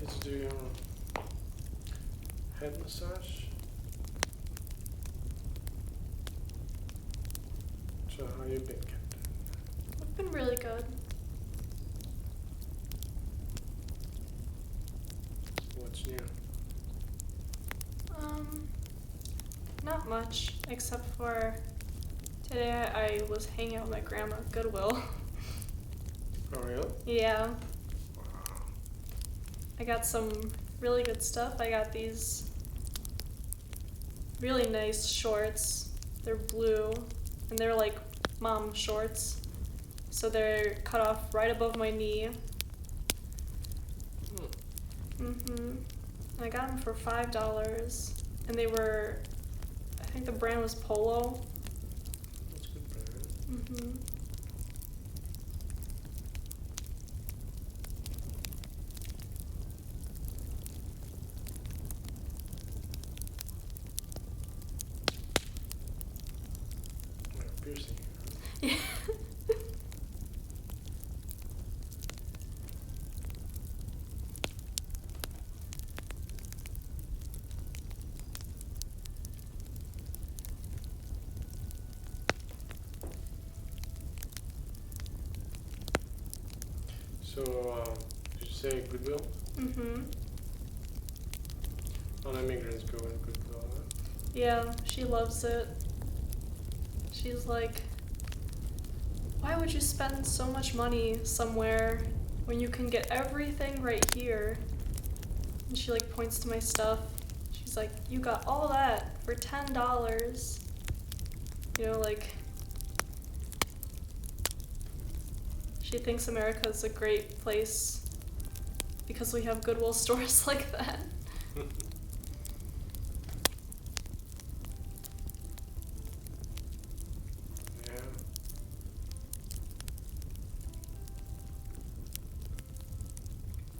Let's do head massage. So how you been, Captain? I've been really good. What's new? Not much, except for today I was hanging out with my grandma at Goodwill. Oh, really? Yeah, Wow. I got some really good stuff. I got these really nice shorts. They're blue, and they're like mom shorts. So they're cut off right above my knee. And I got them for $5, and they were, I think the brand was Polo. That's good brand. Yeah, piercing. Yeah. So, did you say Goodwill? All immigrants go in Goodwill, huh? Yeah, she loves it. She's like, why would you spend so much money somewhere when you can get everything right here? And she like points to my stuff. She's like, you got all that for $10. You know, like, she thinks America is a great place because we have Goodwill stores like that. Yeah.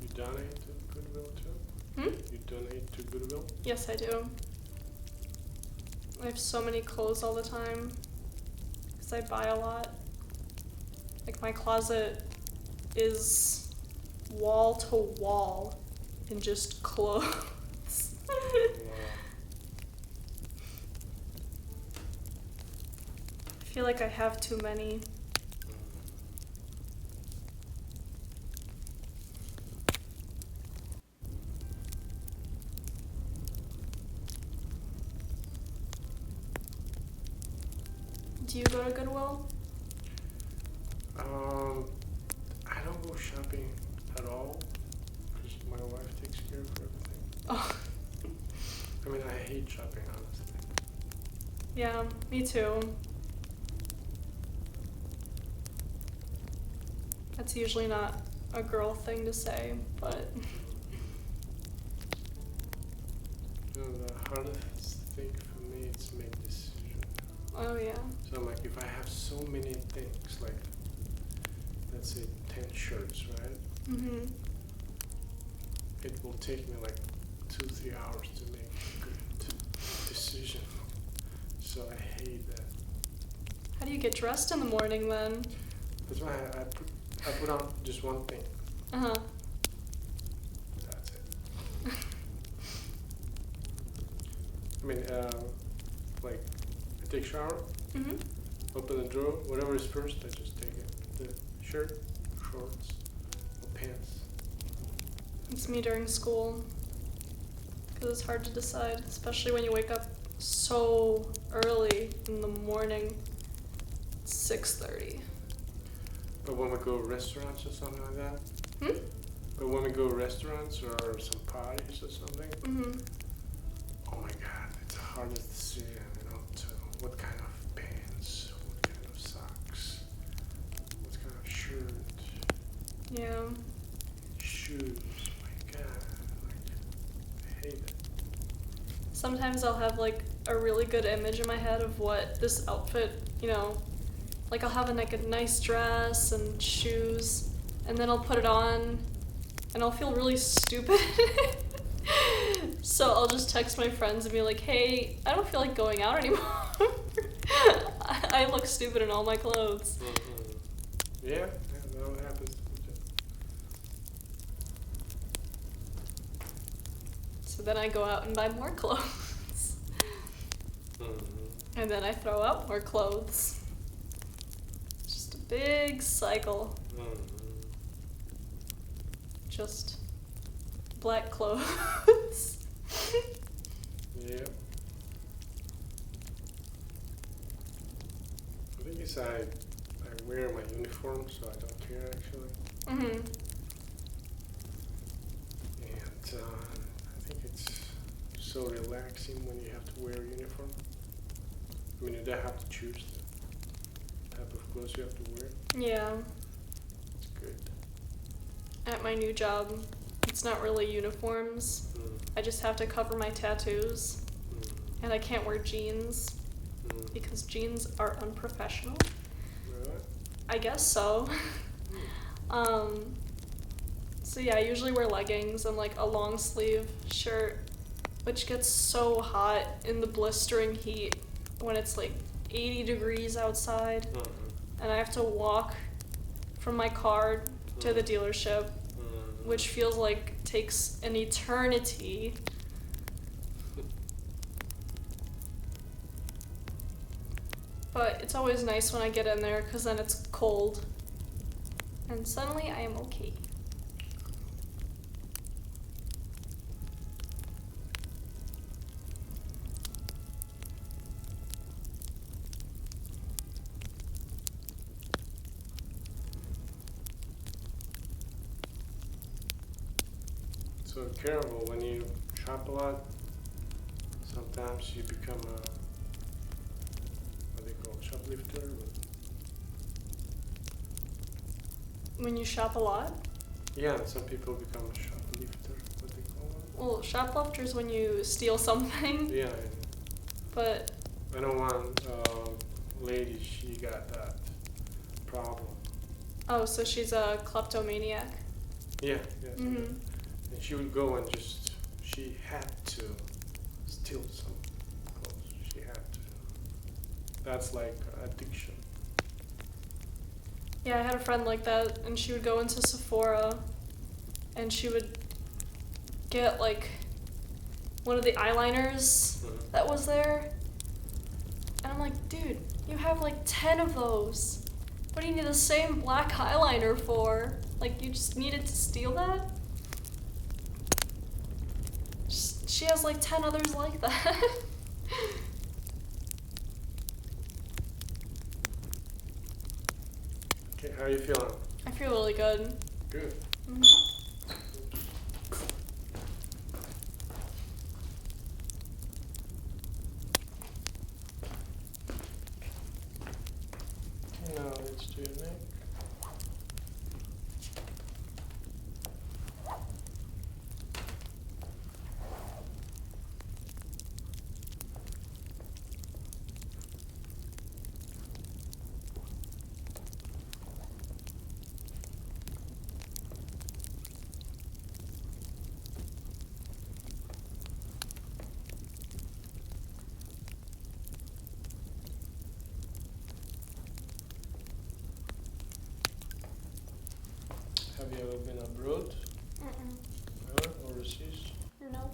You donate to Goodwill too? You donate to Goodwill? Yes, I do. I have so many clothes all the time because I buy a lot. Like, my closet is wall to wall in just clothes. Wow. I feel like I have too many. Do you go to Goodwill? I don't go shopping at all because my wife takes care of everything. Oh, I mean, I hate shopping, honestly. yeah, me too. That's usually not a girl thing to say, but You know, the hardest thing for me is to make decisions. oh yeah. So, like, if I have so many things, like, let's say 10 shirts, right? It will take me like 2-3 hours to make a good decision. So I hate that. How do you get dressed in the morning then? That's why I put on just one thing. Uh-huh. That's it. I mean, like, I take a shower, open the drawer, whatever is first, I just take it. The shirt, shorts, or pants. It's me during school, because it's hard to decide, especially when you wake up so early in the morning. It's 6:30. But when we go to restaurants or something like that, but when we go to restaurants or some parties or something, oh my god, it's the hardest decision, you know, to what kind of pants, what kind of socks, what kind of shirt, Yeah. shoes, my god, like, I hate it. Sometimes I'll have like a really good image in my head of what this outfit, you know, like I'll have like a nice dress and shoes, and then I'll put it on, and I'll feel really stupid. So I'll just text my friends and be like, hey, I don't feel like going out anymore. I look stupid in all my clothes. Yeah, that happens to me too. So then I go out and buy more clothes. And then I throw out more clothes. Just a big cycle. Just black clothes. Yeah. The thing is, I wear my uniform, so I don't care actually. Mhm. And I think it's so relaxing when you have to wear a uniform. I mean, you don't have to choose the type of clothes you have to wear. Yeah. It's good. At my new job, it's not really uniforms. I just have to cover my tattoos. And I can't wear jeans because jeans are unprofessional. Really? I guess so. So yeah, I usually wear leggings and like a long sleeve shirt, which gets so hot in the blistering heat when it's like 80 degrees outside. And I have to walk from my car to the dealership, which feels like takes an eternity. But it's always nice when I get in there because then it's cold. And suddenly I am okay. So careful when you shop a lot. Sometimes you become a, what do they call it, shoplifter? When you shop a lot? Yeah, some people become a shoplifter, what they call it. Well, shoplifter's when you steal something. Yeah, But I know one lady, she got that problem. oh, so she's a kleptomaniac. Yeah, yeah. Mhm. And she would go and she had to steal some clothes. She had to. That's like addiction. Yeah, I had a friend like that, and she would go into Sephora, and she would get like one of the eyeliners that was there. And I'm like, dude, you have like 10 of those. What do you need the same black eyeliner for? Like, you just needed to steal that? She has like 10 others like that. Okay, how are you feeling? I feel really good. Good. Mhm. Okay, now let's do your neck. Have you ever been abroad? Ever? Overseas? No.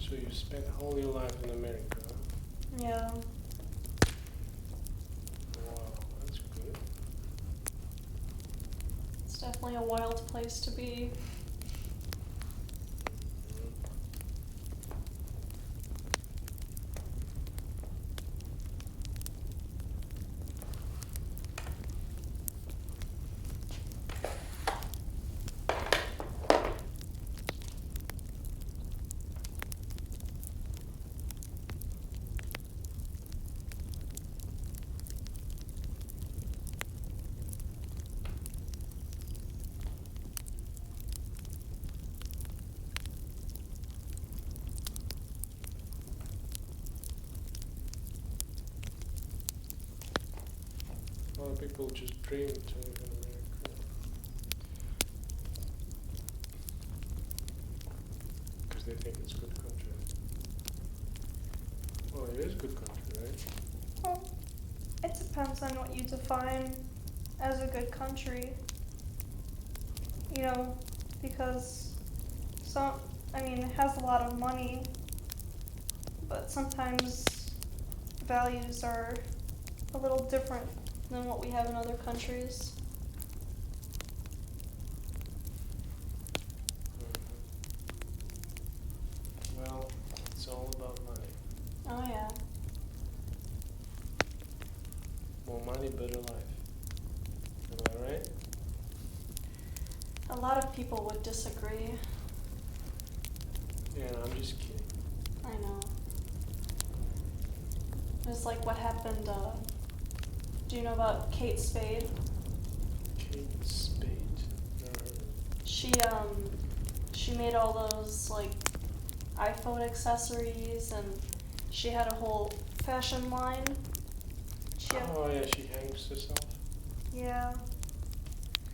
So you spent all your life in America, huh? Yeah. Wow, that's good. It's definitely a wild place to be. A lot of people just dream to live in America. Because they think it's a good country. Well, it is a good country, right? Well, it depends on what you define as a good country. You know, because it has a lot of money, but sometimes values are a little different than what we have in other countries. Well, it's all about money. Oh yeah. More money, better life. Am I right? A lot of people would disagree. Yeah, I'm just kidding. I know. It's like what happened, do you know about Kate Spade? Kate Spade. Never heard of it. She made all those, like, iPhone accessories, and she had a whole fashion line. Oh yeah, she hangs herself. Yeah.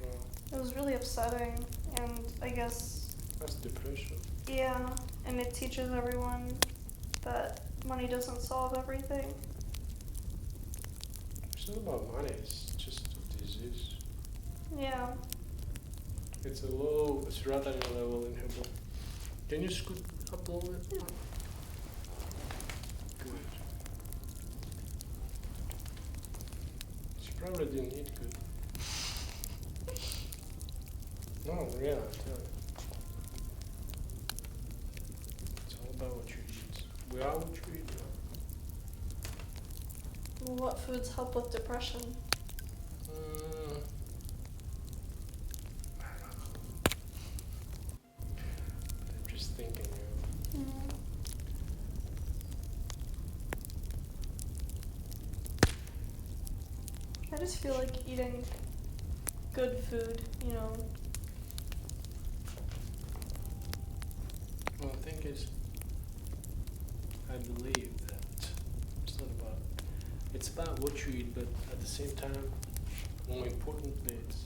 Well, It was really upsetting, and I guess, that's depression. yeah, and it teaches everyone that money doesn't solve everything. It's not about money, it's just a disease. Yeah. It's a low serotonin level in her blood. Can you scoot up a little bit? Yeah. Good. She probably didn't eat good. No, yeah, I tell you. It's all about what you eat. We are what you eat. Well, what foods help with depression? I don't know. I'm just thinking, I just feel like eating good food, you know. Well, the thing is, I believe that it's about what you eat, but at the same time, more importantly, it's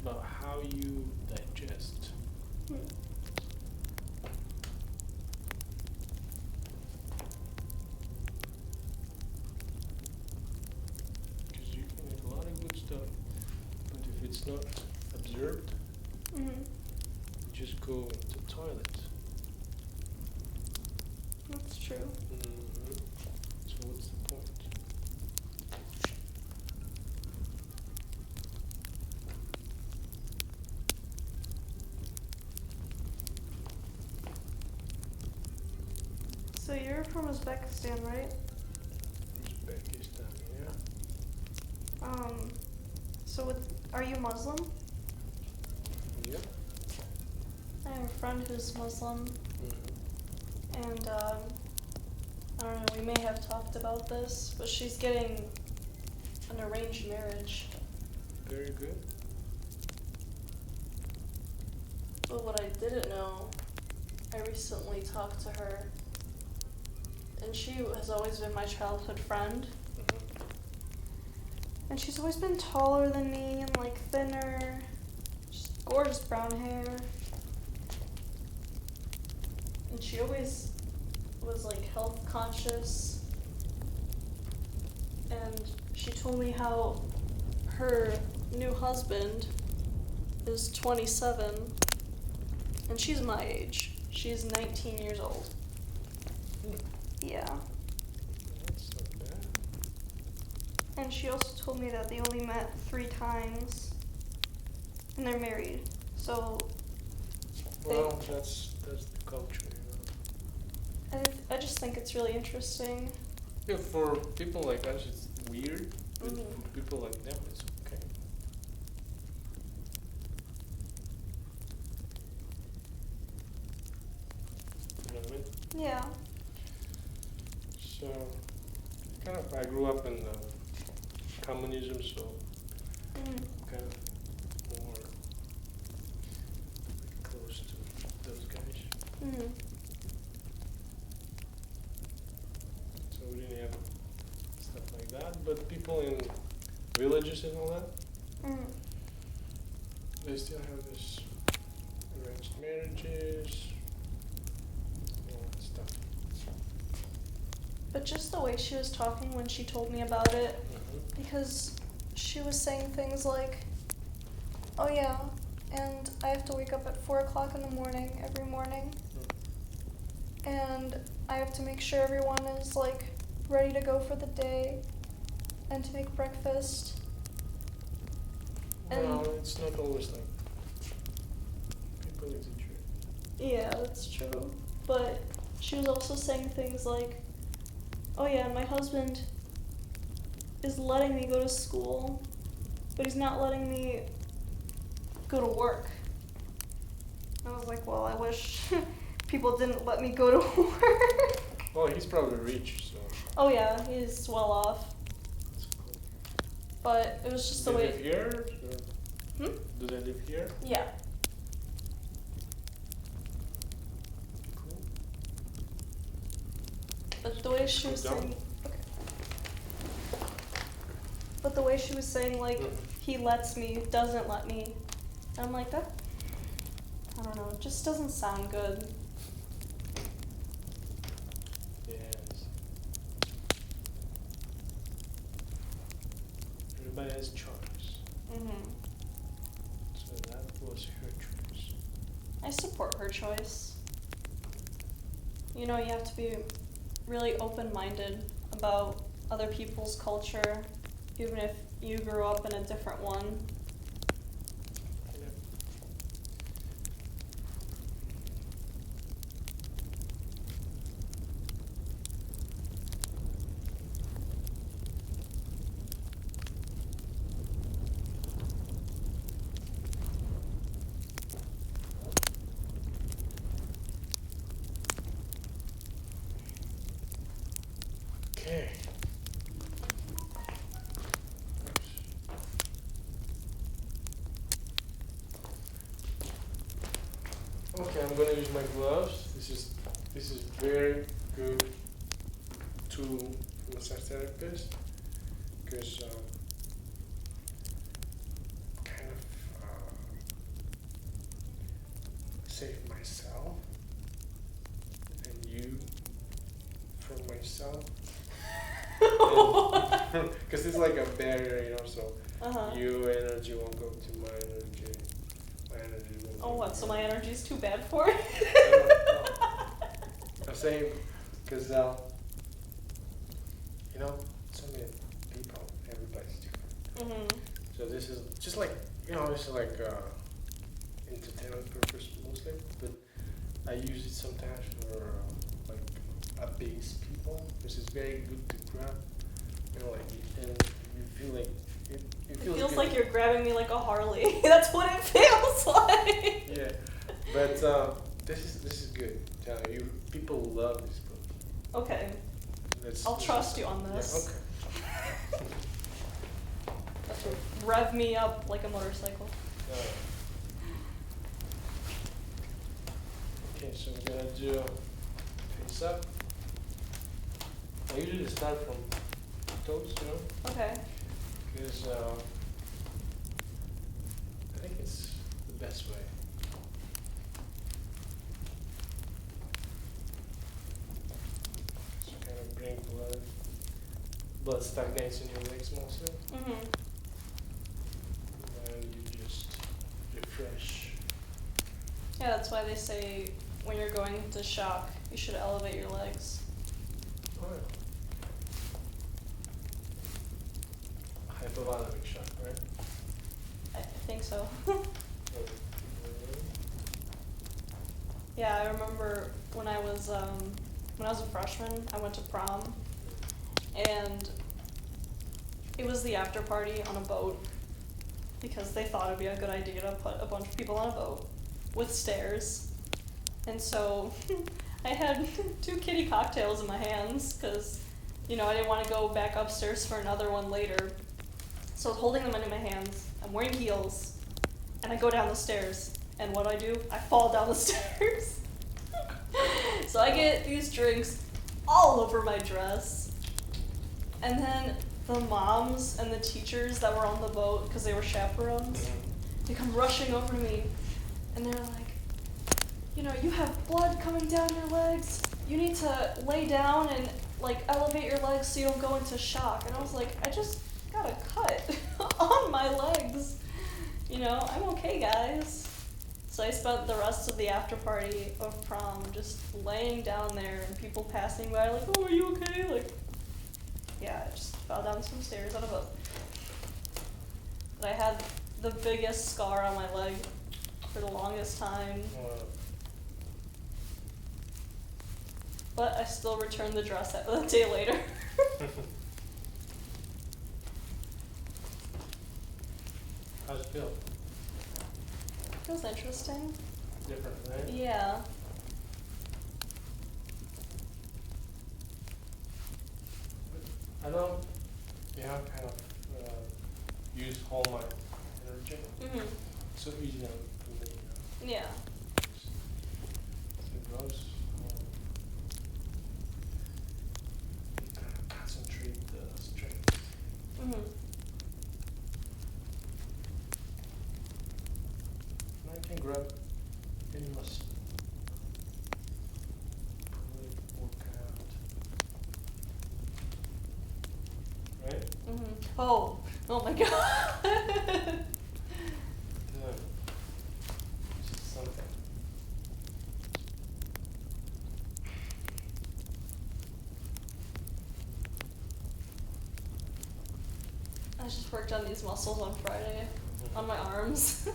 about how you digest. Because you can eat a lot of good stuff, but if it's not observed, you just go into the toilet. That's true. So what's the point? So you're from Uzbekistan, right? Uzbekistan, yeah. Are you Muslim? Yep. I have a friend who's Muslim, and I don't know, we may have talked about this, but she's getting an arranged marriage. Very good. But what I didn't know, I recently talked to her, and she has always been my childhood friend. And she's always been taller than me and like thinner, just gorgeous brown hair. And she always was like health conscious. And she told me how her new husband is 27 and she's my age. She's 19 years old. Yeah. That's not bad. And she also told me that they only met 3 times and they're married. So Well, that's the culture, I just think it's really interesting. Yeah, for people like us, it's weird, but for people like them, it's okay. You know what I mean? Yeah. So, I grew up in communism, so kind of more close to those guys. So we didn't have stuff like that, but people in villages and all that, they still have this arranged marriages, all that stuff. But just the way she was talking when she told me about it, because she was saying things like, oh yeah, and I have to wake up at 4 o'clock in the morning every morning. And I have to make sure everyone is like ready to go for the day and to make breakfast. Well, it's not always like people need to drink. Yeah, that's true. But she was also saying things like, oh yeah, my husband is letting me go to school, but he's not letting me go to work. I was like, well, I wish people didn't let me go to work. Well, he's probably rich, so Oh yeah, he's well off. that's cool. But it was just Do the they way. live here? Or Hmm? do they live here? Yeah. Cool. But the way she was Don't. saying. Okay. But the way she was saying, like, he lets me, doesn't let me. And I'm like, that. I don't know, it just doesn't sound good. Yes. Everybody has choice. Mhm. So that was her choice. I support her choice. You know, you have to be really open-minded about other people's culture, even if you grew up in a different one. Yeah. Okay. Okay, I'm gonna use my gloves. This is very good tool for massage therapist because kind of save myself and you from myself. Because it's like a barrier, you know, so Uh-huh. your energy won't go to my energy. My energy won't Oh, go what, to so your- my energy's too bad for it? I'm saying, because, you know, so many people, everybody's different. Mhm. So this is just like, you know, it's like entertainment purpose mostly, but I use it sometimes for like abase people, which is very good to grab, you know, like, and you feel like, it It feels feels good. like you're grabbing me like a Harley. That's what it feels like. Yeah, but this is good. You people love this book. Okay, That's, I'll trust you on this. Yeah, okay. That's what rev me up like a motorcycle. Okay, so we're gonna do face up. I usually start from toes, you know, Okay. because I think it's the best way. So kind of bring blood stagnates in your legs mostly, Mhm. and you just refresh. Yeah, that's why they say when you're going into shock, you should elevate your legs. Oh yeah. Hypovolemic shock, right? I think so. Okay. Yeah, I remember when I was a freshman, I went to prom, and it was the after party on a boat because they thought it'd be a good idea to put a bunch of people on a boat with stairs. And so I had 2 kitty cocktails in my hands because, you know, I didn't want to go back upstairs for another one later. So I was holding them in my hands. I'm wearing heels, and I go down the stairs. And what do? I fall down the stairs. So I get these drinks all over my dress. And then the moms and the teachers that were on the boat, because they were chaperones, they come rushing over to me, and they're like, you know, you have blood coming down your legs. You need to lay down and like elevate your legs so you don't go into shock. And I was like, I just got a cut on my legs. You know, I'm okay, guys. So I spent the rest of the after party of prom just laying down there and people passing by like, oh, are you okay? Like, yeah, I just fell down some stairs on a boat. But I had the biggest scar on my leg for the longest time. But I still returned the dress a day later. How's it feel? Feels interesting. Different, right? Yeah. I don't, kind of use all my energy. Mhm. So easy for me. Yeah. It goes. You kind of concentrate the strength. Mhm. And I can grab any muscle. Really work out. Right? Mhm. Oh my god. Good. Just something. I just worked on these muscles on Friday on my arms.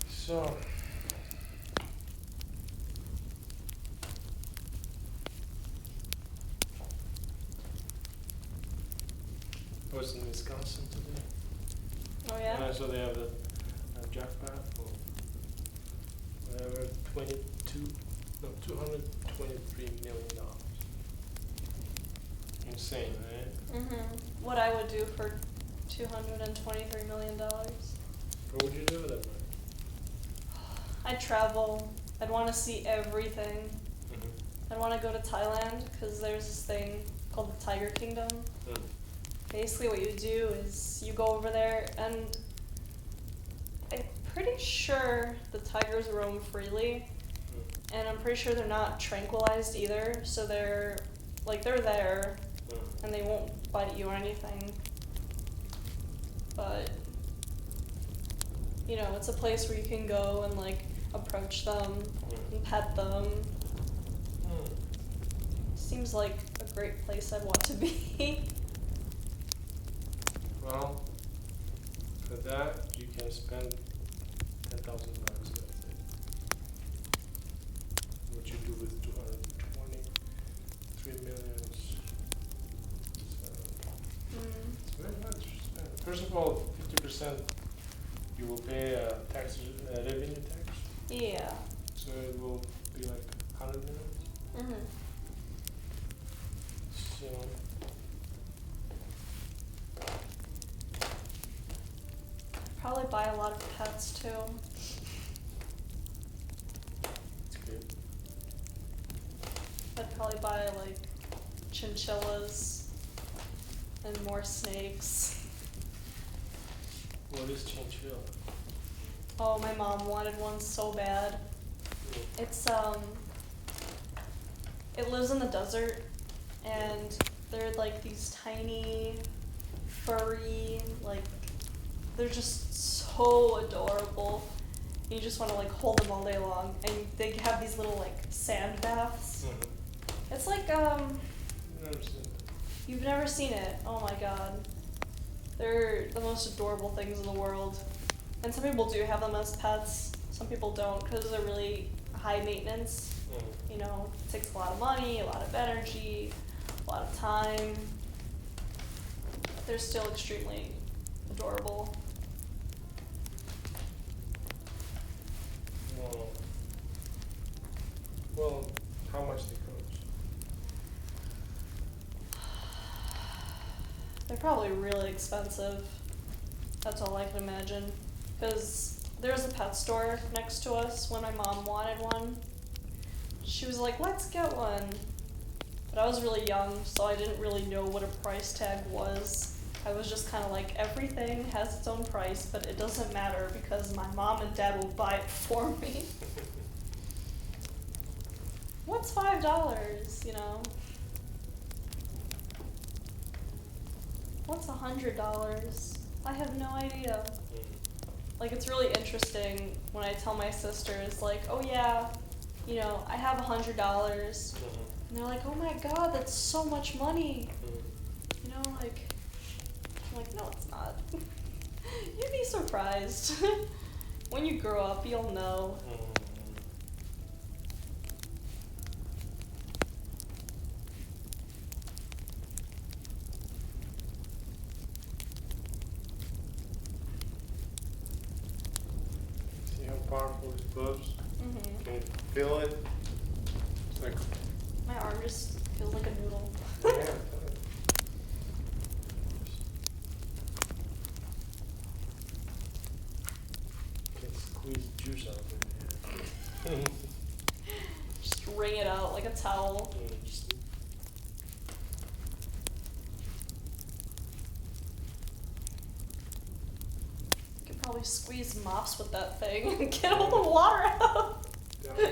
So, I was in Wisconsin today. Oh yeah? And I saw they have a jackpot for whatever, $223 million. Insane, right? Mhm. What I would do for $223 million. What would you do with that money? I'd travel. I'd want to see everything. Mm-hmm. I'd want to go to Thailand because there's this thing called the Tiger Kingdom. Mm. Basically what you do is you go over there and I'm pretty sure the tigers roam freely and I'm pretty sure they're not tranquilized either, so they're there and they won't bite you or anything. But you know, it's a place where you can go and like approach them and pet them. Seems like a great place I'd want to be. Well, for that you can spend $10,000 a day. What you do with 223 million? It's very much. First of all, 50% you will pay revenue tax. Yeah. So it will be like 100 million. Mhm. So Probably buy a lot of pets too. it's good. I'd probably buy like chinchillas and more snakes. What is chinchilla? Oh, my mom wanted one so bad. It's it lives in the desert and they're like these tiny, furry, like they're just so adorable. You just want to like hold them all day long, and they have these little like sand baths. Mm-hmm. It's like Never seen it. you've never seen it. Oh my god. They're the most adorable things in the world. And some people do have them as pets. Some people don't because they're really high maintenance. You know, it takes a lot of money, a lot of energy, a lot of time. They're still extremely adorable. No. Well, how much they cost? They're probably really expensive. That's all I can imagine. Because there's a pet store next to us when my mom wanted one. She was like, let's get one. But I was really young, so I didn't really know what a price tag was. I was just kind of like, everything has its own price, but it doesn't matter because my mom and dad will buy it for me. What's $5, you know? What's $100? I have no idea. Like, it's really interesting when I tell my sisters, like, oh yeah, you know, I have $100. And they're like, oh my god, that's so much money. You know, like, I'm like, no, it's not. You'd be surprised. When you grow up, you'll know. See how powerful these gloves? Mm-hmm. Can you feel it? It's like, My arm just feels like a noodle. yeah. Can squeeze juice out of it. Just wring it out like a towel. Just you could probably squeeze mops with that thing and get all the water out. Yeah.